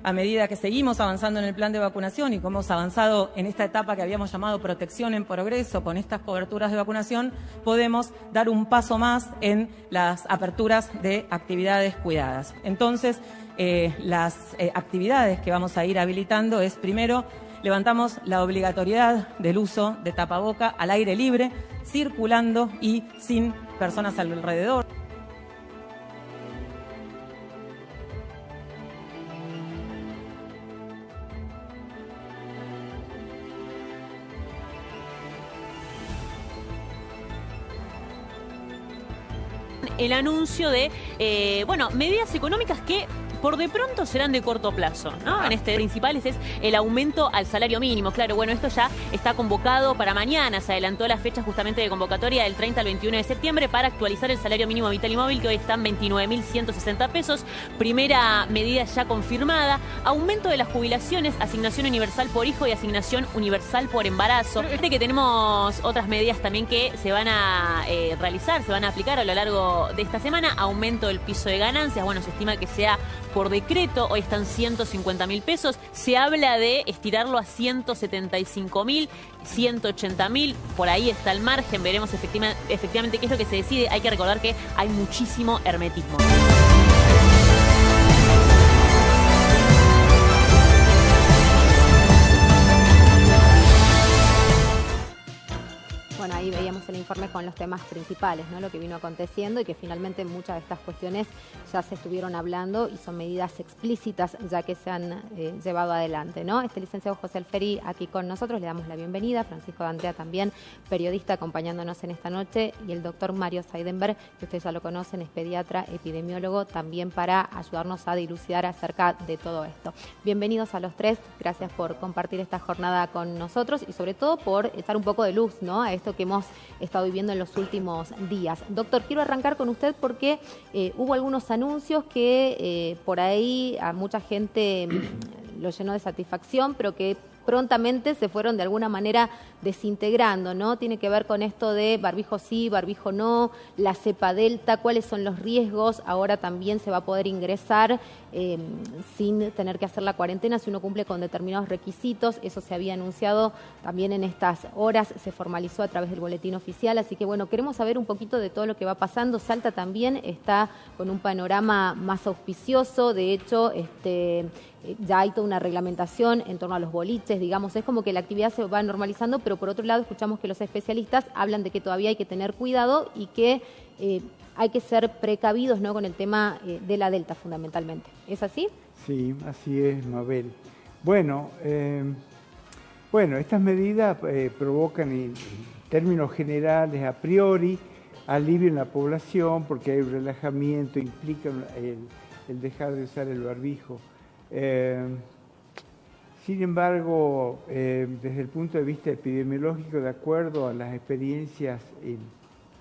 a medida que seguimos avanzando en el plan de vacunación y como hemos avanzado en esta etapa que habíamos llamado protección en progreso con estas coberturas de vacunación, podemos dar un paso más en las aperturas de actividades cuidadas. Entonces, las actividades que vamos a ir habilitando es, primero, levantamos la obligatoriedad del uso de tapaboca al aire libre, circulando y sin personas alrededor. El anuncio de, medidas económicas que por de pronto serán de corto plazo, ¿no? En este principal es el aumento al salario mínimo. Claro, bueno, esto ya está convocado para mañana. Se adelantó la fecha justamente de convocatoria del 30 al 21 de septiembre para actualizar el salario mínimo vital y móvil, que hoy está en 29.160 pesos. Primera medida ya confirmada. Aumento de las jubilaciones, asignación universal por hijo y asignación universal por embarazo. Fíjate que tenemos otras medidas también que se van a realizar, se van a aplicar a lo largo de esta semana. Aumento del piso de ganancias. Bueno, se estima que sea por decreto, hoy están 150.000 pesos, se habla de estirarlo a 175.000, 180.000, por ahí está el margen, veremos efectivamente qué es lo que se decide. Hay que recordar que hay muchísimo hermetismo. Bueno, ahí veíamos el informe con los temas principales, ¿no? Lo que vino aconteciendo y que finalmente muchas de estas cuestiones ya se estuvieron hablando y son medidas explícitas ya que se han llevado adelante, ¿no? Licenciado José Alferi aquí con nosotros, le damos la bienvenida. Francisco D'Andrea también, periodista, acompañándonos en esta noche, y el doctor Mario Seidenberg, que ustedes ya lo conocen, es pediatra, epidemiólogo, también para ayudarnos a dilucidar acerca de todo esto. Bienvenidos a los tres, gracias por compartir esta jornada con nosotros y sobre todo por echar un poco de luz, ¿no?, a esto que hemos estado viviendo en los últimos días. Doctor, quiero arrancar con usted porque hubo algunos anuncios que por ahí a mucha gente lo llenó de satisfacción, pero que prontamente se fueron de alguna manera desintegrando, ¿no? Tiene que ver con esto de barbijo sí, barbijo no, la cepa delta, cuáles son los riesgos. Ahora también se va a poder ingresar sin tener que hacer la cuarentena si uno cumple con determinados requisitos. Eso se había anunciado también en estas horas, se formalizó a través del boletín oficial. Así que bueno, queremos saber un poquito de todo lo que va pasando. Salta también está con un panorama más auspicioso. De hecho, ya hay toda una reglamentación en torno a los boliches, digamos, es como que la actividad se va normalizando, pero por otro lado escuchamos que los especialistas hablan de que todavía hay que tener cuidado y que hay que ser precavidos, ¿no?, con el tema de la delta fundamentalmente. ¿Es así? Sí, así es, Mabel. Bueno, estas medidas provocan en términos generales, a priori, alivio en la población porque hay un relajamiento, implica el dejar de usar el barbijo. Sin embargo, desde el punto de vista epidemiológico, de acuerdo a las experiencias en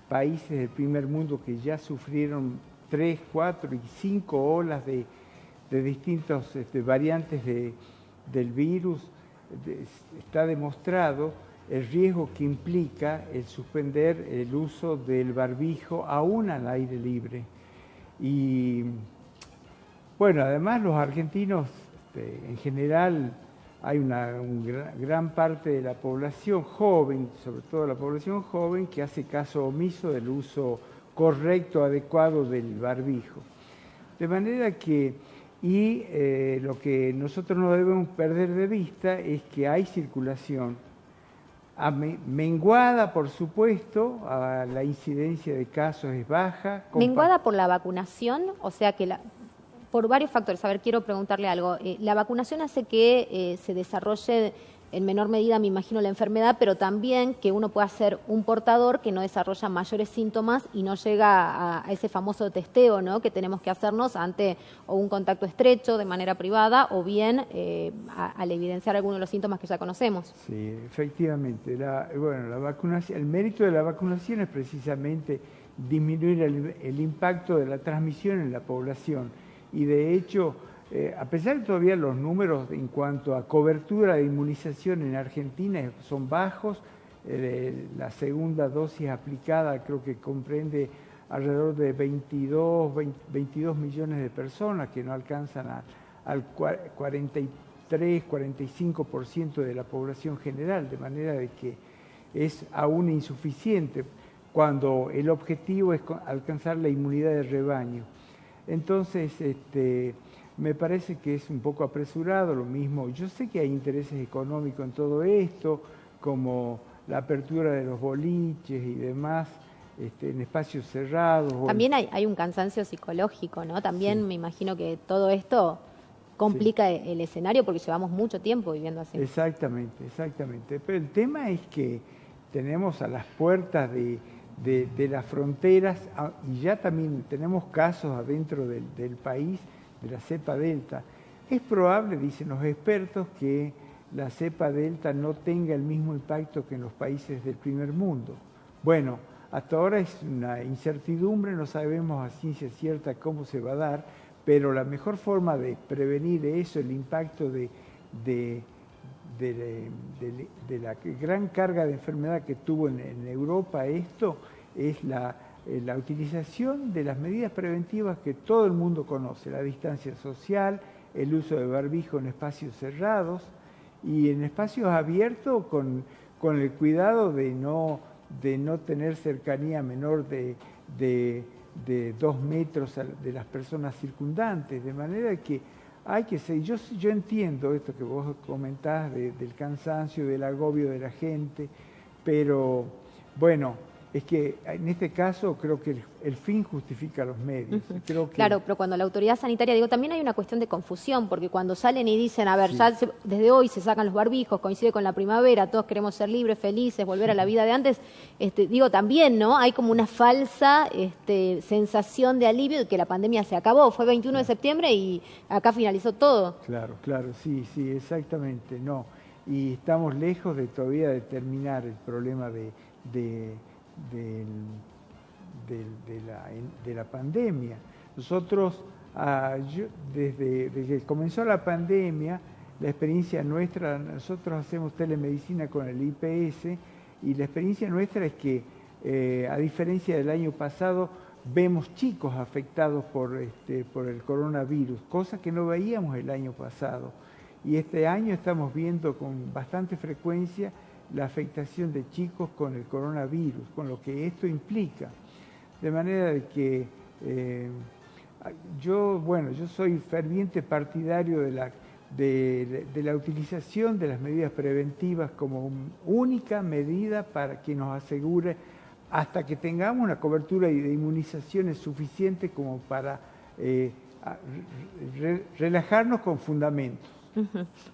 países del primer mundo que ya sufrieron 3, 4 y 5 olas de distintas variantes del virus, está demostrado el riesgo que implica el suspender el uso del barbijo aún al aire libre. Y bueno, además los argentinos, en general, hay una gran parte de la población joven, sobre todo la población joven, que hace caso omiso del uso correcto, adecuado del barbijo. De manera que, lo que nosotros no debemos perder de vista es que hay circulación menguada, por supuesto, la incidencia de casos es baja. ¿Menguada por la vacunación? O sea que por varios factores. A ver, quiero preguntarle algo. La vacunación hace que se desarrolle en menor medida, me imagino, la enfermedad, pero también que uno pueda ser un portador que no desarrolla mayores síntomas y no llega a ese famoso testeo, ¿no?, que tenemos que hacernos ante o un contacto estrecho de manera privada o bien al evidenciar algunos de los síntomas que ya conocemos. Sí, efectivamente. La vacunación, el mérito de la vacunación es precisamente disminuir el impacto de la transmisión en la población. Y de hecho, a pesar de todavía los números en cuanto a cobertura de inmunización en Argentina son bajos, la segunda dosis aplicada creo que comprende alrededor de 22 millones de personas que no alcanzan al 43-45% de la población general, de manera de que es aún insuficiente cuando el objetivo es alcanzar la inmunidad de rebaño. Entonces, me parece que es un poco apresurado lo mismo. Yo sé que hay intereses económicos en todo esto, como la apertura de los boliches y demás, en espacios cerrados. También hay un cansancio psicológico, ¿no? También me imagino que todo esto complica el escenario porque llevamos mucho tiempo viviendo así. Exactamente, exactamente. Pero el tema es que tenemos a las puertas de las fronteras y ya también tenemos casos adentro del país de la cepa delta. Es probable, dicen los expertos, que la cepa delta no tenga el mismo impacto que en los países del primer mundo. Bueno, hasta ahora es una incertidumbre, no sabemos a ciencia cierta cómo se va a dar, pero la mejor forma de prevenir eso, el impacto de la gran carga de enfermedad que tuvo en Europa esto, es la utilización de las medidas preventivas que todo el mundo conoce, la distancia social, el uso de barbijo en espacios cerrados y en espacios abiertos con el cuidado de no tener cercanía menor de 2 metros de las personas circundantes, de manera que hay que ser. Yo entiendo esto que vos comentás del cansancio, del agobio de la gente, pero bueno, es que en este caso creo que el fin justifica los medios. Creo que... Claro, pero cuando la autoridad sanitaria, también hay una cuestión de confusión, porque cuando salen y dicen, a ver, ya desde hoy se sacan los barbijos, coincide con la primavera, todos queremos ser libres, felices, volver a la vida de antes, también, ¿no? Hay como una falsa sensación de alivio de que la pandemia se acabó. Fue 21 de septiembre y acá finalizó todo. Claro, sí, exactamente, no. Y estamos lejos todavía de terminar el problema de la pandemia. Nosotros, desde que comenzó la pandemia, la experiencia nuestra, nosotros hacemos telemedicina con el IPS y la experiencia nuestra es que, a diferencia del año pasado, vemos chicos afectados por el coronavirus, cosa que no veíamos el año pasado. Y este año estamos viendo con bastante frecuencia la afectación de chicos con el coronavirus, con lo que esto implica. De manera de que yo soy ferviente partidario de la utilización de las medidas preventivas como única medida para que nos asegure, hasta que tengamos una cobertura de inmunizaciones suficiente como para relajarnos con fundamentos.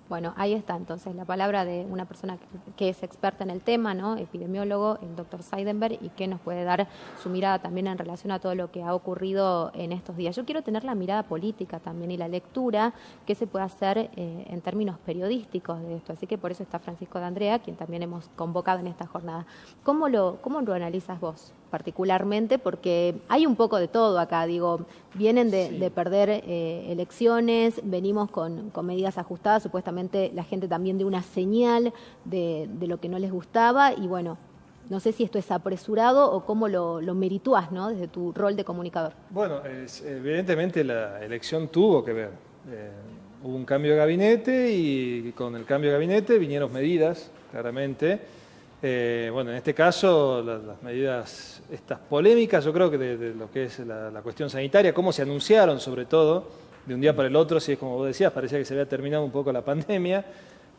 Bueno, ahí está entonces la palabra de una persona que es experta en el tema, ¿no? Epidemiólogo, el doctor Seidenberg, y que nos puede dar su mirada también en relación a todo lo que ha ocurrido en estos días. Yo quiero tener la mirada política también y la lectura que se puede hacer en términos periodísticos de esto. Así que por eso está Francisco de Andrea, quien también hemos convocado en esta jornada. ¿Cómo lo analizas vos particularmente? Porque hay un poco de todo acá, vienen de perder elecciones, venimos con medidas ajustadas, supuestamente la gente también de una señal de lo que no les gustaba y bueno, no sé si esto es apresurado o cómo lo meritúas, ¿no? Desde tu rol de comunicador. Bueno, evidentemente la elección tuvo que ver. Hubo un cambio de gabinete y con el cambio de gabinete vinieron medidas, claramente. En este caso, las medidas, estas polémicas, yo creo que de lo que es la cuestión sanitaria, cómo se anunciaron sobre todo, de un día para el otro, si es como vos decías, parecía que se había terminado un poco la pandemia,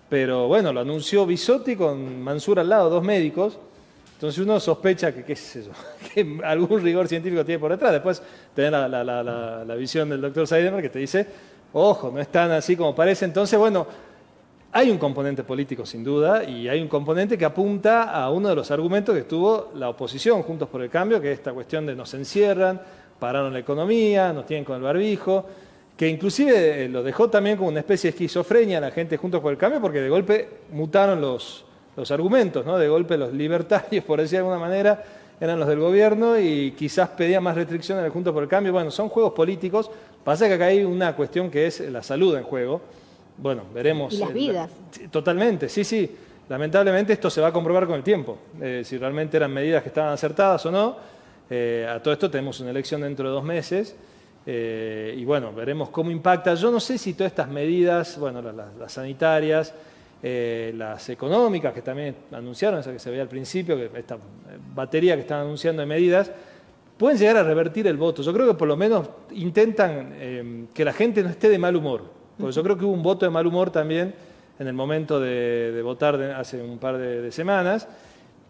pero bueno, lo anunció Bisotti con Mansur al lado, 2 médicos, entonces uno sospecha que, qué sé yo, que algún rigor científico tiene por detrás. Después tenés la visión del doctor Seidenberg que te dice, ojo, no es tan así como parece. Entonces, bueno, hay un componente político sin duda y hay un componente que apunta a uno de los argumentos que tuvo la oposición, Juntos por el Cambio, que es esta cuestión de nos encierran, pararon la economía, nos tienen con el barbijo, que inclusive lo dejó también como una especie de esquizofrenia a la gente Juntos por el Cambio, porque de golpe mutaron los argumentos, ¿no? De golpe los libertarios, por decir de alguna manera, eran los del gobierno y quizás pedían más restricciones al Juntos por el Cambio. Bueno, son juegos políticos. Pasa que acá hay una cuestión que es la salud en juego. Bueno, veremos. Y las vidas. Totalmente, sí. Lamentablemente esto se va a comprobar con el tiempo, si realmente eran medidas que estaban acertadas o no. A todo esto tenemos una elección dentro de 2 meses Y bueno, veremos cómo impacta. Yo no sé si todas estas medidas, bueno, las sanitarias, las económicas que también anunciaron, esa que se veía al principio, que esta batería que están anunciando de medidas, pueden llegar a revertir el voto. Yo creo que por lo menos intentan que la gente no esté de mal humor. Porque yo creo que hubo un voto de mal humor también en el momento de votar hace un par de semanas,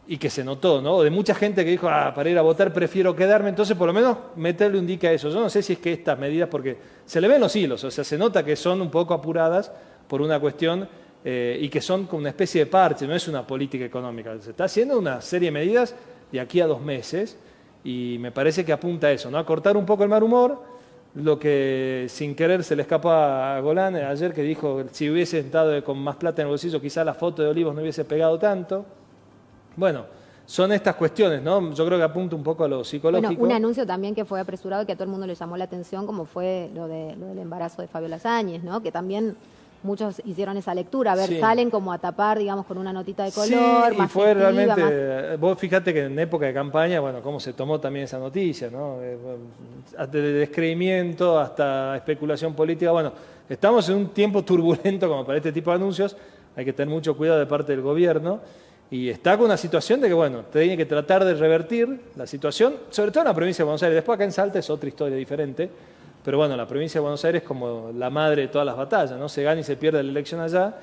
y que se notó, ¿no? De mucha gente que dijo, para ir a votar prefiero quedarme. Entonces, por lo menos, meterle un dique a eso. Yo no sé si es que estas medidas, porque se le ven los hilos, o sea, se nota que son un poco apuradas por una cuestión y que son como una especie de parche, no es una política económica. Se está haciendo una serie de medidas de aquí a 2 meses y me parece que apunta a eso, ¿no? A cortar un poco el mal humor, lo que sin querer se le escapa a Golan ayer, que dijo, si hubiese estado con más plata en el bolsillo, quizá la foto de Olivos no hubiese pegado tanto. Bueno, son estas cuestiones, ¿no? Yo creo que apunta un poco a lo psicológico. Bueno, un anuncio también que fue apresurado y que a todo el mundo le llamó la atención, como fue lo del embarazo de Fabiola Yáñez, ¿no? Que también muchos hicieron esa lectura. A ver, sí, salen como a tapar, digamos, con una notita de color, sí, más y fue festiva, realmente... Vos fíjate que en época de campaña, bueno, cómo se tomó también esa noticia, ¿no? De descreimiento hasta especulación política. Bueno, estamos en un tiempo turbulento como para este tipo de anuncios. Hay que tener mucho cuidado de parte del gobierno. Y está con una situación de que, bueno, tiene que tratar de revertir la situación, sobre todo en la provincia de Buenos Aires. Después acá en Salta es otra historia diferente, pero bueno, la provincia de Buenos Aires es como la madre de todas las batallas, ¿no? Se gana y se pierde la elección allá,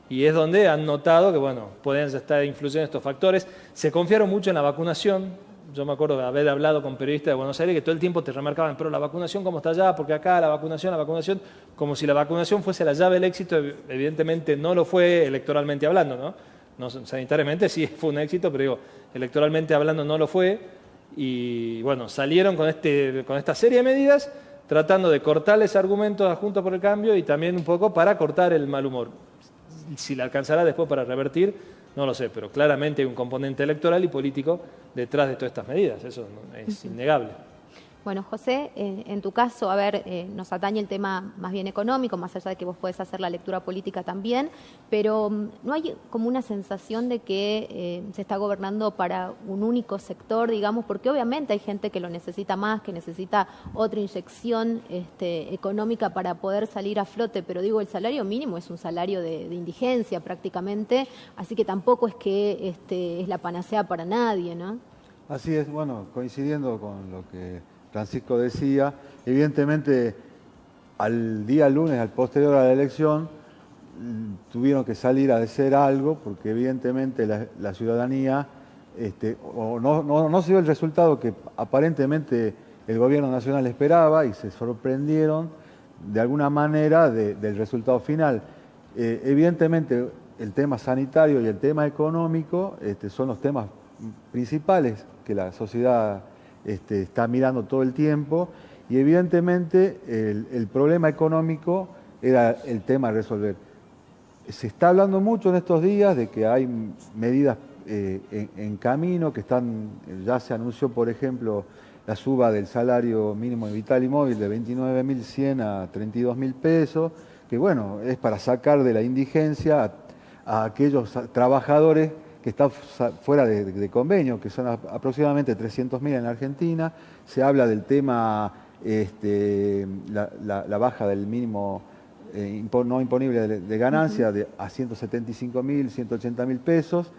y es donde han notado que, bueno, pueden estar influyendo estos factores. Se confiaron mucho en la vacunación. Yo me acuerdo de haber hablado con periodistas de Buenos Aires que todo el tiempo te remarcaban, pero la vacunación, ¿cómo está allá? Porque acá la vacunación, como si la vacunación fuese la llave del éxito. Evidentemente no lo fue electoralmente hablando, ¿no? No, sanitariamente sí fue un éxito, pero digo, electoralmente hablando no lo fue. Y bueno, salieron con esta serie de medidas tratando de cortarles argumentos a Juntos por el Cambio y también un poco para cortar el mal humor. Si le alcanzará después para revertir, no lo sé, pero claramente hay un componente electoral y político detrás de todas estas medidas, eso es innegable. Bueno, José, en tu caso, a ver, nos atañe el tema más bien económico, más allá de que vos podés hacer la lectura política también, pero ¿no hay como una sensación de que se está gobernando para un único sector, digamos? Porque obviamente hay gente que lo necesita más, que necesita otra inyección económica para poder salir a flote, pero digo, el salario mínimo es un salario de indigencia prácticamente, así que tampoco es que es la panacea para nadie, ¿no? Así es, bueno, coincidiendo con lo que Francisco decía, evidentemente al día lunes, al posterior a la elección, tuvieron que salir a decir algo, porque evidentemente la ciudadanía no se dio el resultado que aparentemente el gobierno nacional esperaba y se sorprendieron de alguna manera del resultado final. Evidentemente el tema sanitario y el tema económico son los temas principales que la sociedad está mirando todo el tiempo, y evidentemente el problema económico era el tema a resolver. Se está hablando mucho en estos días de que hay medidas en camino, que ya se anunció, por ejemplo, la suba del salario mínimo vital y móvil de 29.100 a 32.000 pesos, que bueno, es para sacar de la indigencia a aquellos trabajadores que están fuera de convenio, que son aproximadamente 300.000 en Argentina. Se habla del tema, la baja del mínimo no imponible de ganancia a 175.000, 180.000 pesos.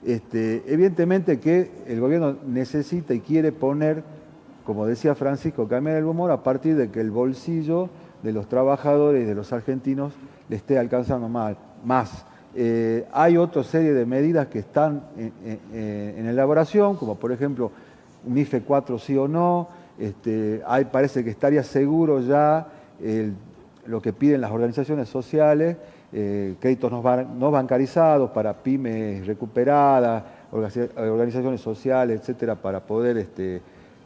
Evidentemente que el gobierno necesita y quiere poner, como decía Francisco, cambiar el humor a partir de que el bolsillo de los trabajadores y de los argentinos le esté alcanzando más. Hay otra serie de medidas que están en elaboración, como por ejemplo un IFE 4 sí o no. Parece que estaría seguro ya lo que piden las organizaciones sociales, créditos no bancarizados para pymes recuperadas, organizaciones sociales, etcétera, para poder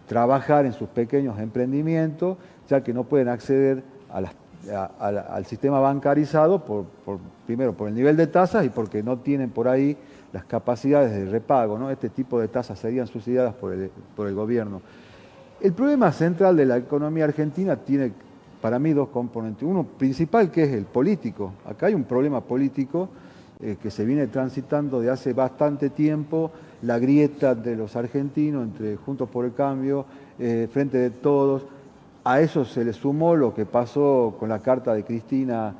trabajar en sus pequeños emprendimientos, ya que no pueden acceder al sistema bancarizado, primero por el nivel de tasas y porque no tienen por ahí las capacidades de repago, ¿no? Este tipo de tasas serían subsidiadas por el gobierno. El problema central de la economía argentina tiene para mí dos componentes. Uno principal, que es el político. Acá hay un problema político que se viene transitando de hace bastante tiempo, la grieta de los argentinos entre Juntos por el Cambio, Frente de Todos. A eso se le sumó lo que pasó con la carta de Cristina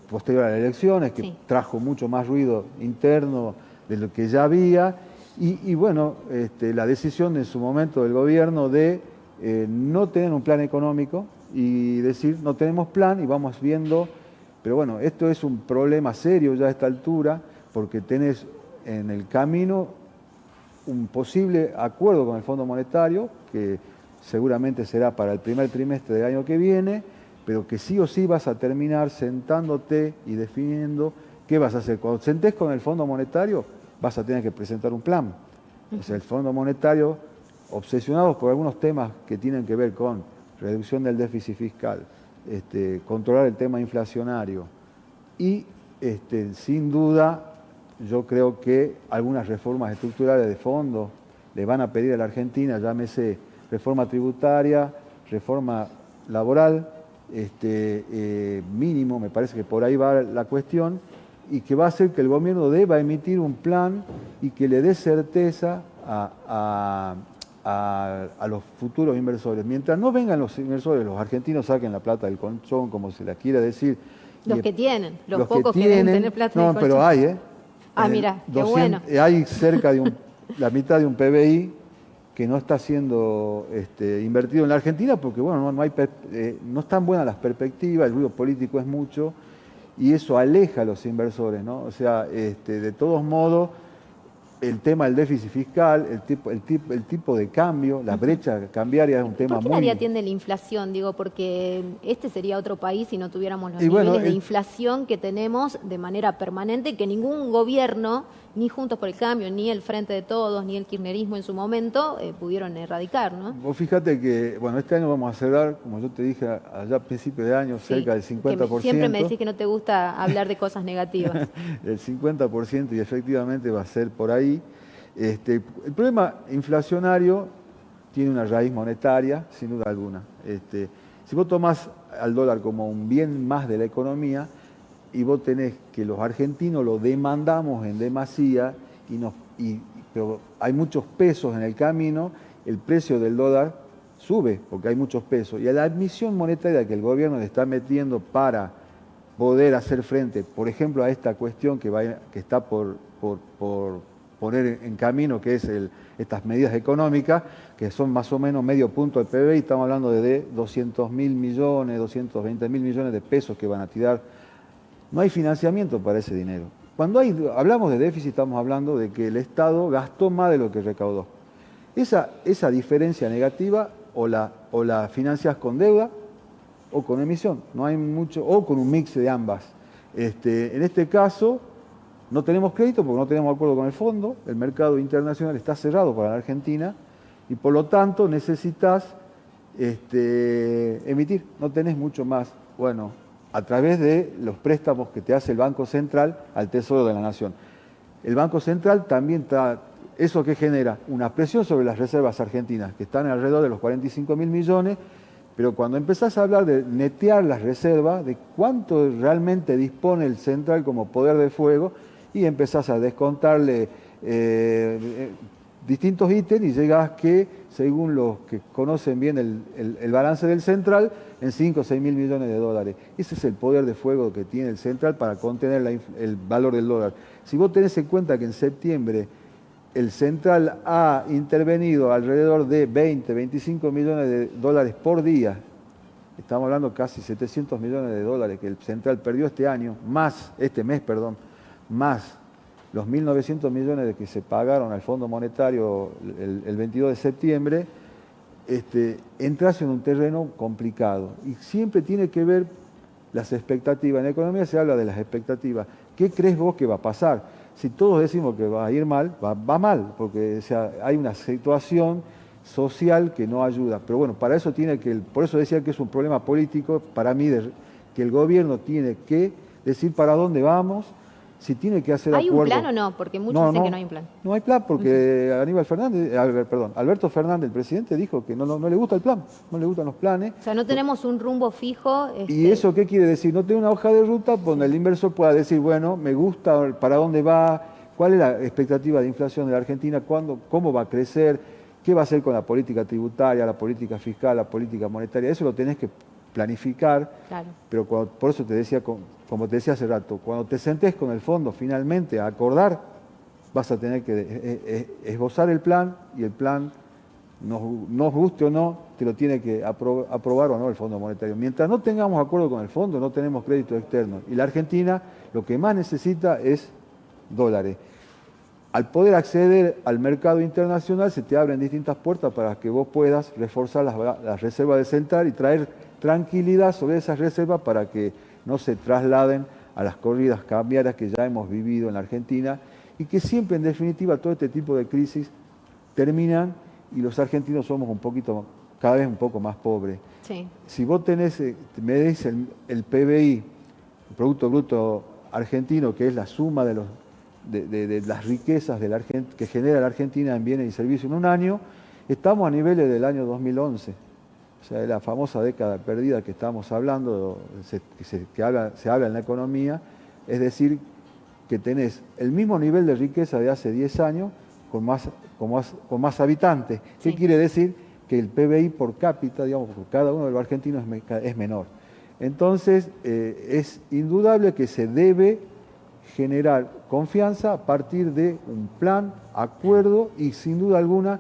posterior a las elecciones, que Sí. trajo mucho más ruido interno de lo que ya había. Y bueno, la decisión en su momento del gobierno de no tener un plan económico y decir no tenemos plan y vamos viendo. Pero bueno, esto es un problema serio ya a esta altura, porque tenés en el camino un posible acuerdo con el Fondo Monetario, que seguramente será para el primer trimestre del año que viene, pero que sí o sí vas a terminar sentándote y definiendo qué vas a hacer. Cuando te sentés con el Fondo Monetario, vas a tener que presentar un plan. O sea, el Fondo Monetario, obsesionados por algunos temas que tienen que ver con reducción del déficit fiscal, controlar el tema inflacionario y, sin duda, yo creo que algunas reformas estructurales de fondo le van a pedir a la Argentina, llámese reforma tributaria, reforma laboral, mínimo, me parece que por ahí va la cuestión, y que va a hacer que el gobierno deba emitir un plan y que le dé certeza a los futuros inversores. Mientras no vengan los inversores, los argentinos saquen la plata del colchón, como se la quiera decir. Los que tienen, los que pocos que deben tener plata no, del pero colchón. hay, Ah, mira, qué bueno. Hay cerca de la mitad de un PBI que no está siendo invertido en la Argentina porque, bueno, no están buenas las perspectivas, el ruido político es mucho y eso aleja a los inversores, ¿no? O sea, de todos modos, el tema del déficit fiscal, el tipo de cambio, la brecha cambiaria es un tema ¿Por qué muy... nadie atiende la inflación? Digo, porque este sería otro país si no tuviéramos los Y bueno, niveles de inflación que tenemos de manera permanente, que ningún gobierno, ni Juntos por el Cambio, ni el Frente de Todos, ni el kirchnerismo en su momento, pudieron erradicar, ¿no? Vos fíjate que, bueno, este año vamos a cerrar, como yo te dije allá a principios de año, Sí, cerca del 50%. Siempre me decís que no te gusta hablar de cosas negativas. El 50% y efectivamente va a ser por ahí. El problema inflacionario tiene una raíz monetaria, sin duda alguna. Si vos tomás al dólar como un bien más de la economía y vos tenés que los argentinos lo demandamos en demasía, pero hay muchos pesos en el camino, el precio del dólar sube porque hay muchos pesos. Y a la admisión monetaria que el gobierno le está metiendo para poder hacer frente, por ejemplo, a esta cuestión que está por poner en camino, que es estas medidas económicas, que son más o menos medio punto del PBI, estamos hablando de 200.000 millones, 220.000 millones de pesos que van a tirar. No hay financiamiento para ese dinero. Cuando hablamos de déficit, estamos hablando de que el Estado gastó más de lo que recaudó. Esa diferencia negativa o la financias con deuda o con emisión, no hay mucho, o con un mix de ambas. En este caso, no tenemos crédito porque no tenemos acuerdo con el fondo, el mercado internacional está cerrado para la Argentina y por lo tanto necesitas emitir, no tenés mucho más. Bueno, a través de los préstamos que te hace el Banco Central al Tesoro de la Nación. El Banco Central también está, ¿eso qué genera? Una presión sobre las reservas argentinas, que están alrededor de los 45.000 millones, pero cuando empezás a hablar de netear las reservas, de cuánto realmente dispone el Central como poder de fuego, y empezás a descontarle distintos ítems y llegás que, según los que conocen bien el balance del Central, en 5 o 6 mil millones de dólares. Ese es el poder de fuego que tiene el Central para contener el valor del dólar. Si vos tenés en cuenta que en septiembre el Central ha intervenido alrededor de 20, 25 millones de dólares por día, estamos hablando casi 700 millones de dólares que el Central perdió este mes, más los 1.900 millones de que se pagaron al Fondo Monetario el 22 de septiembre, entras en un terreno complicado. Y siempre tiene que ver las expectativas. En la economía se habla de las expectativas. ¿Qué crees vos que va a pasar? Si todos decimos que va a ir mal, va mal, porque hay una situación social que no ayuda. Pero bueno, para eso por eso decía que es un problema político, para mí, que el gobierno tiene que decir para dónde vamos. Si tiene que hacer ¿Hay acuerdos... un plan o no? Porque muchos dicen que no hay un plan. No hay plan porque Alberto Fernández, el presidente, dijo que no le gusta el plan, no le gustan los planes. O sea, no tenemos un rumbo fijo. ¿Y eso qué quiere decir? No tiene una hoja de ruta donde el inversor pueda decir, bueno, me gusta, para dónde va, cuál es la expectativa de inflación de la Argentina, cómo va a crecer, ¿Qué va a hacer con la política tributaria, la política fiscal, la política monetaria? Eso lo tenés que planificar, Claro. pero por eso te decía, como te decía hace rato, cuando te sentés con el fondo finalmente a acordar, vas a tener que esbozar el plan, y el plan, nos guste o no, te lo tiene que aprobar o no el Fondo Monetario. Mientras no tengamos acuerdo con el fondo, no tenemos crédito externo. Y la Argentina lo que más necesita es dólares. Al poder acceder al mercado internacional, se te abren distintas puertas para que vos puedas reforzar las reservas del central y traer tranquilidad sobre esas reservas para que no se trasladen a las corridas cambiarias que ya hemos vivido en la Argentina, y que siempre, en definitiva, todo este tipo de crisis terminan y los argentinos somos cada vez un poco más pobres. Sí. Si vos medís el PBI, el Producto Bruto Argentino, que es la suma de las riquezas que genera la Argentina en bienes y servicios en un año, estamos a niveles del año 2011. O sea, de la famosa década perdida que estamos hablando, se habla en la economía, es decir, que tenés el mismo nivel de riqueza de hace 10 años con más habitantes. ¿Qué quiere decir? Que el PBI por cápita, digamos, por cada uno de los argentinos es menor. Entonces, es indudable que se debe generar confianza a partir de un plan, acuerdo, y sin duda alguna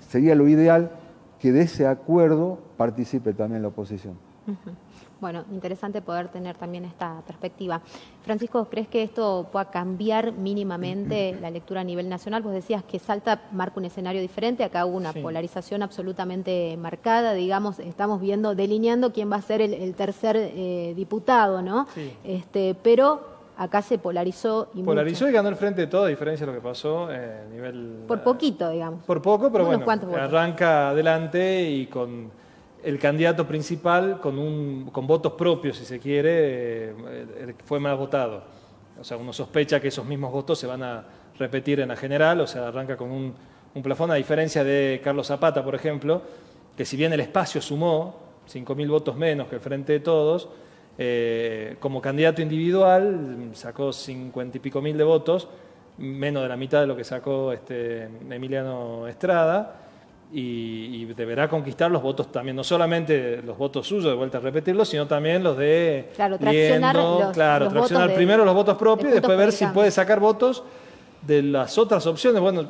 sería lo ideal que de ese acuerdo participe también la oposición. Uh-huh. Bueno, interesante poder tener también esta perspectiva. Francisco, ¿crees que esto pueda cambiar mínimamente la lectura a nivel nacional? Vos decías que Salta marca un escenario diferente, acá hubo una polarización absolutamente marcada, digamos, estamos delineando quién va a ser el tercer diputado, ¿no? Sí. Pero acá se polarizó y y ganó el Frente de Todos, a diferencia de lo que pasó a nivel... Por poquito, digamos. Por poco, pero bueno, arranca adelante y con el candidato principal con votos propios, si se quiere, fue más votado. O sea, uno sospecha que esos mismos votos se van a repetir en la general, o sea, arranca con un plafón, a diferencia de Carlos Zapata, por ejemplo, que si bien el espacio sumó 5.000 votos menos que el Frente de Todos, como candidato individual sacó 50 y pico mil de votos, menos de la mitad de lo que sacó Emiliano Estrada, y deberá conquistar los votos también, no solamente los votos suyos, de vuelta a repetirlo, sino también los de traccionar primero los votos propios y después ver si puede sacar votos de las otras opciones. Bueno,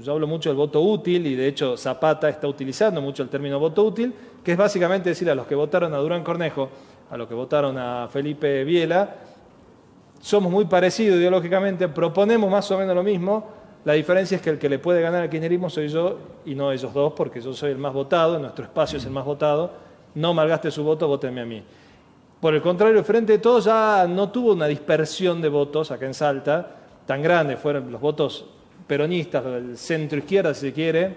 yo hablo mucho del voto útil, y de hecho Zapata está utilizando mucho el término voto útil, que es básicamente decir a los que votaron a Durán Cornejo, a los que votaron a Felipe Biela, somos muy parecidos ideológicamente, proponemos más o menos lo mismo. La diferencia es que el que le puede ganar al kirchnerismo soy yo y no ellos dos, porque yo soy el más votado, nuestro espacio es el más votado, no malgaste su voto, vótenme a mí. Por el contrario, el Frente de Todos ya no tuvo una dispersión de votos acá en Salta tan grande, fueron los votos peronistas, del centro izquierda si se quiere,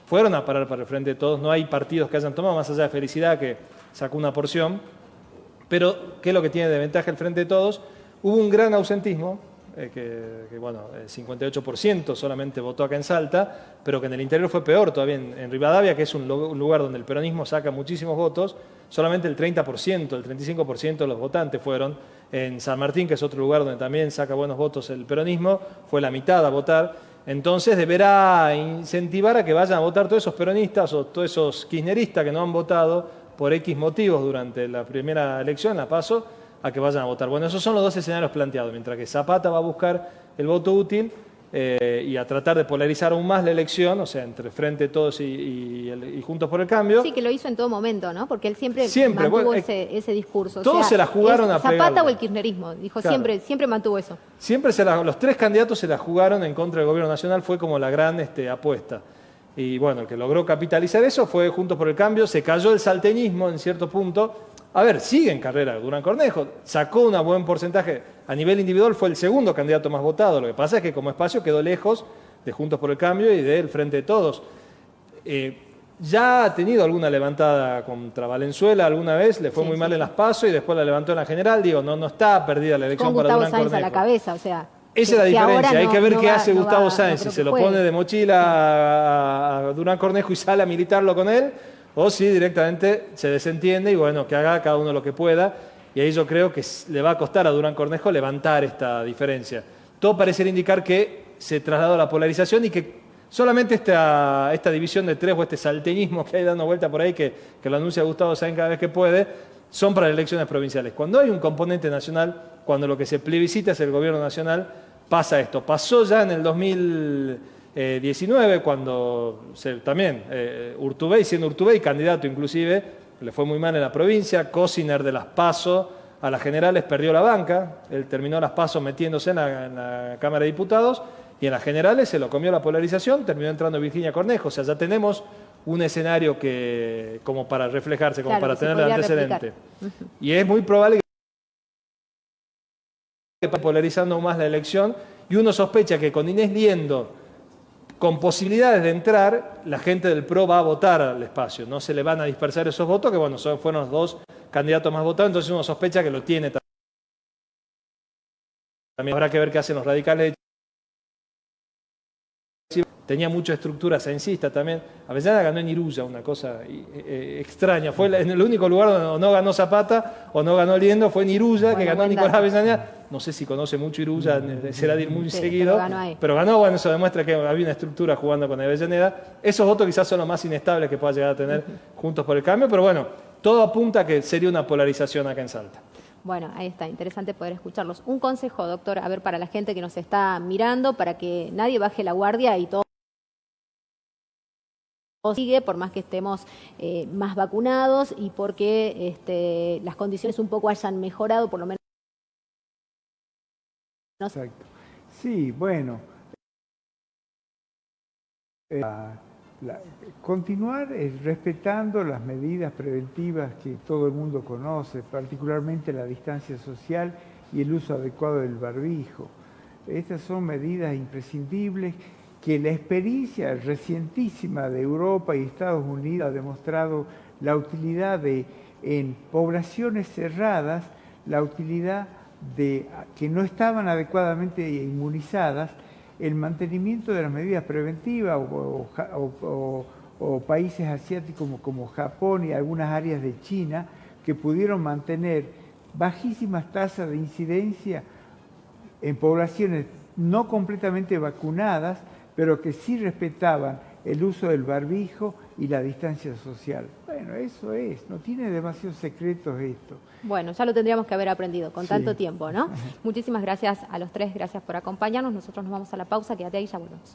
fueron a parar para el Frente de Todos, no hay partidos que hayan tomado, más allá de Felicidad que sacó una porción, pero ¿qué es lo que tiene de ventaja el Frente de Todos? Hubo un gran ausentismo, bueno, el 58% solamente votó acá en Salta, pero que en el interior fue peor todavía. En Rivadavia, que es un lugar donde el peronismo saca muchísimos votos, solamente el 30%, el 35% de los votantes fueron. En San Martín, que es otro lugar donde también saca buenos votos el peronismo, fue la mitad a votar. Entonces deberá incentivar a que vayan a votar todos esos peronistas o todos esos kirchneristas que no han votado por X motivos durante la primera elección, la PASO, a que vayan a votar. Bueno, esos son los dos escenarios planteados, mientras que Zapata va a buscar el voto útil y a tratar de polarizar aún más la elección, o sea, entre Frente de Todos y Juntos por el Cambio. Sí, que lo hizo en todo momento, ¿no? Porque él siempre mantuvo ese discurso. Todos se la jugaron a pegarle. Zapata o el kirchnerismo, dijo, claro. siempre mantuvo eso. Siempre los tres candidatos se la jugaron en contra del gobierno nacional, fue como la gran apuesta. Y bueno, el que logró capitalizar eso fue Juntos por el Cambio, se cayó el salteñismo en cierto punto. A ver, sigue en carrera Durán Cornejo, sacó un buen porcentaje, a nivel individual fue el segundo candidato más votado, lo que pasa es que como espacio quedó lejos de Juntos por el Cambio y del Frente de Todos. Ya ha tenido alguna levantada contra Valenzuela alguna vez, le fue muy mal en las PASO y después la levantó en la general, digo, no está perdida la elección para Durán Cornejo. A la cabeza, o sea... Esa es la diferencia, hay que ver qué hace Gustavo Sáenz, si se lo pone de mochila a Durán Cornejo y sale a militarlo con él, o si directamente se desentiende y bueno, que haga cada uno lo que pueda, y ahí yo creo que le va a costar a Durán Cornejo levantar esta diferencia. Todo pareciera indicar que se trasladó a la polarización y que Solamente esta división de tres o este salteñismo que hay dando vuelta por ahí, que lo anuncia Gustavo Sáenz cada vez que puede, son para elecciones provinciales. Cuando hay un componente nacional, cuando lo que se plebiscita es el gobierno nacional, pasa esto. Pasó ya en el 2019, cuando también Urtubey, siendo Urtubey candidato inclusive, le fue muy mal en la provincia, Cosiner de las PASO a las generales perdió la banca, él terminó las PASO metiéndose en la Cámara de Diputados, y en las generales se lo comió la polarización, terminó entrando Virginia Cornejo. O sea, ya tenemos un escenario que como para reflejarse, como para tener el antecedente. Y es muy probable que esté polarizando más la elección, y uno sospecha que con Inés Liendo, con posibilidades de entrar, la gente del PRO va a votar al espacio. No se le van a dispersar esos votos, que bueno, fueron los dos candidatos más votados, entonces uno sospecha que lo tiene también. Habrá que ver qué hacen los radicales. Tenía mucha estructura censista también. Avellaneda ganó en Iruya, una cosa extraña. Fue en el único lugar donde no ganó Zapata o no ganó Liendo, fue en Iruya, que ganó Nicolás Avellaneda. No sé si conoce mucho Iruya, será de ir muy seguido. Pero ganó, bueno, eso demuestra que había una estructura jugando con Avellaneda. Esos votos quizás son los más inestables que pueda llegar a tener Juntos por el Cambio, pero bueno, todo apunta a que sería una polarización acá en Salta. Bueno, ahí está, interesante poder escucharlos. Un consejo, doctor, a ver, para la gente que nos está mirando, para que nadie baje la guardia y todo sigue, por más que estemos más vacunados y porque las condiciones un poco hayan mejorado, por lo menos. Exacto. Sí, bueno. Continuar respetando las medidas preventivas que todo el mundo conoce, particularmente la distancia social y el uso adecuado del barbijo. Estas son medidas imprescindibles que la experiencia recientísima de Europa y Estados Unidos ha demostrado la utilidad en poblaciones cerradas, la utilidad de que no estaban adecuadamente inmunizadas, el mantenimiento de las medidas preventivas o países asiáticos como Japón y algunas áreas de China que pudieron mantener bajísimas tasas de incidencia en poblaciones no completamente vacunadas, pero que sí respetaban el uso del barbijo y la distancia social. Bueno, eso es, no tiene demasiados secretos esto. Bueno, ya lo tendríamos que haber aprendido con tanto tiempo, ¿no? Muchísimas gracias a los tres, gracias por acompañarnos. Nosotros nos vamos a la pausa, quédate ahí, ya volvemos.